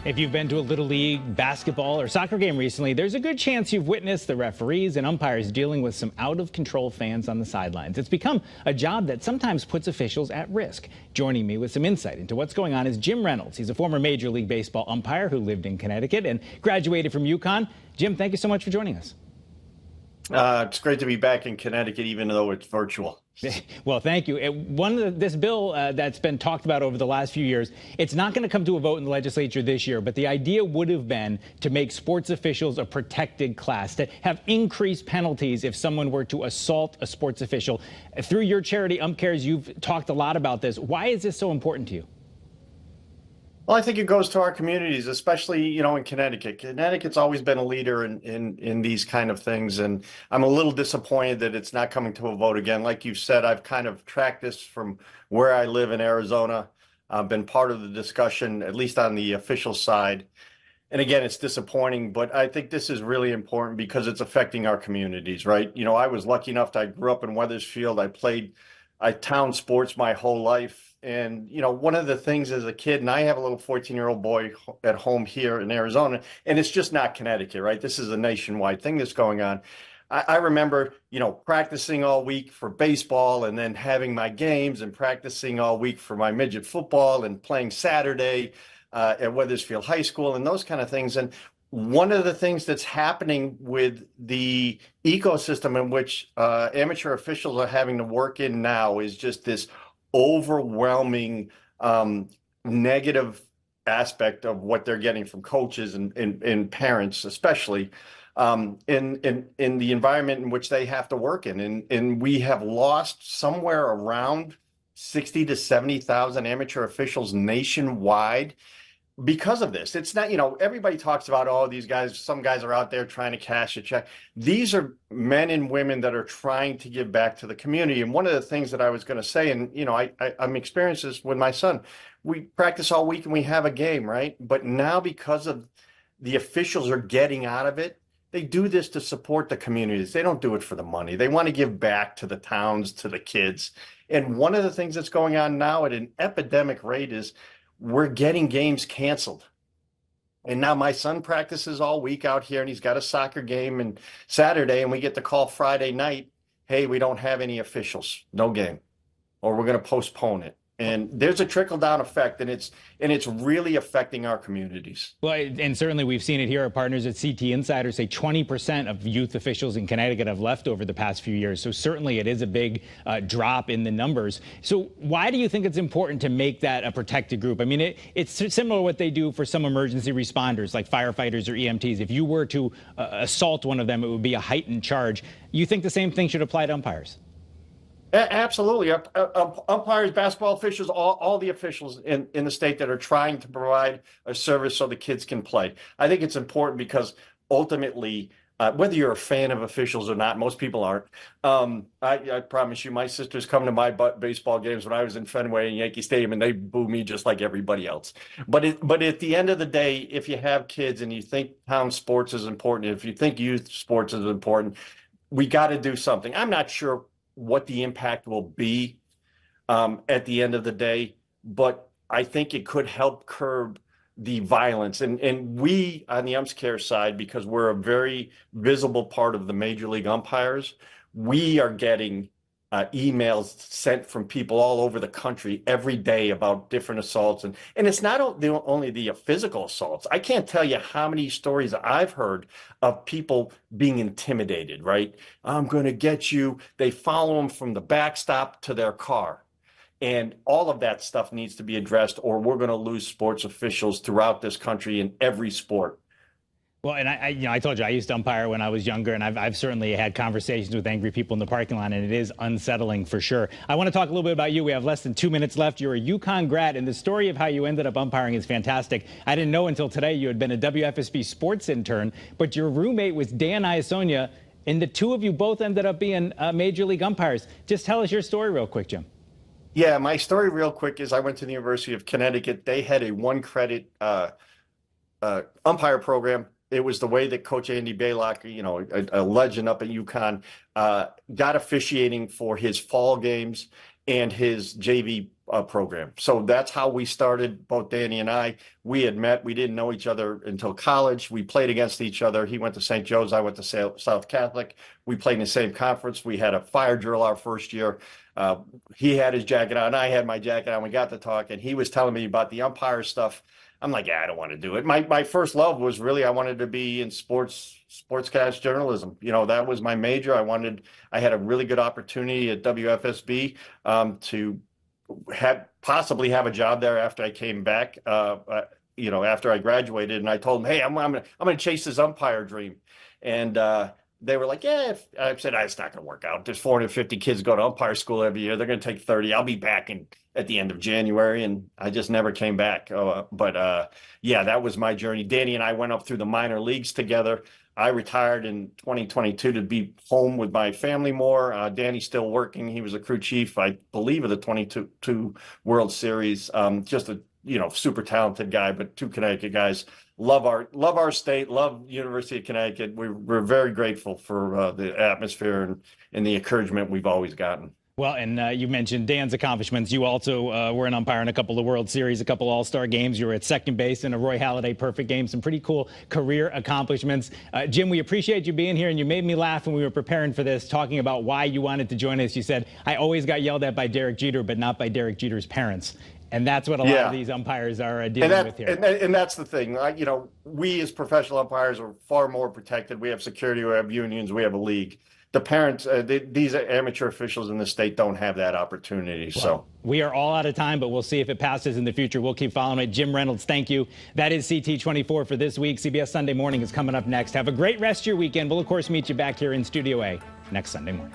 If you've been to a Little League basketball or soccer game recently, there's a good chance you've witnessed the referees and umpires dealing with some out-of-control fans on the sidelines. It's become a job that sometimes puts officials at risk. Joining me with some insight into what's going on is Jim Reynolds. He's a former Major League Baseball umpire who lived in Connecticut and graduated from UConn. Jim, thank you so much for joining us. It's great to be back in Connecticut, even though it's virtual. Well, thank you. This bill that's been talked about over the last few years, it's not going to come to a vote in the legislature this year, but the idea would have been to make sports officials a protected class, to have increased penalties if someone were to assault a sports official. Through your charity, UmpCares, you've talked a lot about this. Why is this so important to you? Well, I think it goes to our communities, especially, in Connecticut. Connecticut's always been a leader in these kind of things, and I'm a little disappointed that it's not coming to a vote again. Like you said, I've kind of tracked this from where I live in Arizona. I've been part of the discussion, at least on the official side. And again, it's disappointing, but I think this is really important because it's affecting our communities, right? I was lucky enough that I grew up in Wethersfield. I played town sports my whole life. And, one of the things as a kid, and I have a little 14-year-old boy at home here in Arizona, and it's just not Connecticut, right? This is a nationwide thing that's going on. I remember, practicing all week for baseball and then having my games and practicing all week for my midget football and playing Saturday at Wethersfield High School and those kind of things. And one of the things that's happening with the ecosystem in which amateur officials are having to work in now is just this overwhelming negative aspect of what they're getting from coaches and parents, especially in the environment in which they have to work in. And we have lost somewhere around 60 to 70,000 amateur officials nationwide because of this. It's not, everybody talks about, oh, these guys, some guys are out there trying to cash a check. These are men and women that are trying to give back to the community. And one of the things that I was going to say, and, I'm experiencing this with my son, we practice all week and we have a game, right? But now because of the officials are getting out of it, they do this to support the communities. They don't do it for the money. They want to give back to the towns, to the kids. And one of the things that's going on now at an epidemic rate is we're getting games canceled. And now my son practices all week out here and he's got a soccer game and Saturday, and we get the call Friday night, hey, we don't have any officials, no game, or we're going to postpone it. And there's a trickle-down effect, and it's really affecting our communities. Well, and certainly we've seen it here. Our partners at CT Insider say 20% of youth officials in Connecticut have left over the past few years. So certainly it is a big drop in the numbers. So why do you think it's important to make that a protected group? I mean, it's similar to what they do for some emergency responders like firefighters or EMTs. If you were to assault one of them, it would be a heightened charge. You think the same thing should apply to umpires? Absolutely. Umpires, basketball officials, all the officials in the state that are trying to provide a service so the kids can play. I think it's important because ultimately, whether you're a fan of officials or not, most people aren't. I promise you, my sisters come to my baseball games when I was in Fenway and Yankee Stadium, and they boo me just like everybody else. But at the end of the day, if you have kids and you think town sports is important, if you think youth sports is important, we got to do something. I'm not sure what the impact will be at the end of the day, but I think it could help curb the violence. And we on the umpcare side, because we're a very visible part of the Major League umpires, we are getting emails sent from people all over the country every day about different assaults. And it's not only the physical assaults. I can't tell you how many stories I've heard of people being intimidated, right? I'm going to get you. They follow them from the backstop to their car. And all of that stuff needs to be addressed, or we're going to lose sports officials throughout this country in every sport. Well, and I told you I used to umpire when I was younger, and I've certainly had conversations with angry people in the parking lot, and it is unsettling for sure. I want to talk a little bit about you. We have less than 2 minutes left. You're a UConn grad, and the story of how you ended up umpiring is fantastic. I didn't know until today you had been a WFSB sports intern, but your roommate was Dan Iasonia, and the two of you both ended up being Major League umpires. Just tell us your story real quick, Jim. Yeah, my story real quick is I went to the University of Connecticut. They had a one-credit umpire program. It was the way that Coach Andy Baylock, a legend up at UConn, got officiating for his fall games and his JV program. So that's how we started, both Danny and I. We had met. We didn't know each other until college. We played against each other. He went to St. Joe's. I went to South Catholic. We played in the same conference. We had a fire drill our first year. He had his jacket on. I had my jacket on. We got to talk, and he was telling me about the umpire stuff. I'm like, yeah, I don't want to do it. My first love was really, I wanted to be in sportscast journalism. That was my major. I had a really good opportunity at WFSB to possibly have a job there after I came back, after I graduated. And I told them, hey, I'm going to chase this umpire dream. And they were like, yeah. I said, it's not going to work out. There's 450 kids go to umpire school every year. They're going to take 30. I'll be back at the end of January. And I just never came back. But that was my journey. Danny and I went up through the minor leagues together. I retired in 2022 to be home with my family more. Danny's still working. He was a crew chief, I believe, of the 22 World Series. Just a super talented guy, but two Connecticut guys. Love our state. Love University of Connecticut. We're very grateful for the atmosphere and the encouragement we've always gotten. Well, and you mentioned Dan's accomplishments. You also were an umpire in a couple of World Series, a couple All-Star games. You were at second base in a Roy Halladay perfect game. Some pretty cool career accomplishments. Jim, we appreciate you being here, and you made me laugh when we were preparing for this, talking about why you wanted to join us. You said, I always got yelled at by Derek Jeter, but not by Derek Jeter's parents. And that's what a lot of these umpires are dealing with here. And that's the thing. We as professional umpires are far more protected. We have security, we have unions, we have a league. The parents, these amateur officials in the state don't have that opportunity. Well, so we are all out of time, but we'll see if it passes in the future. We'll keep following it. Jim Reynolds, thank you. That is CT24 for this week. CBS Sunday Morning is coming up next. Have a great rest of your weekend. We'll, of course, meet you back here in Studio A next Sunday morning.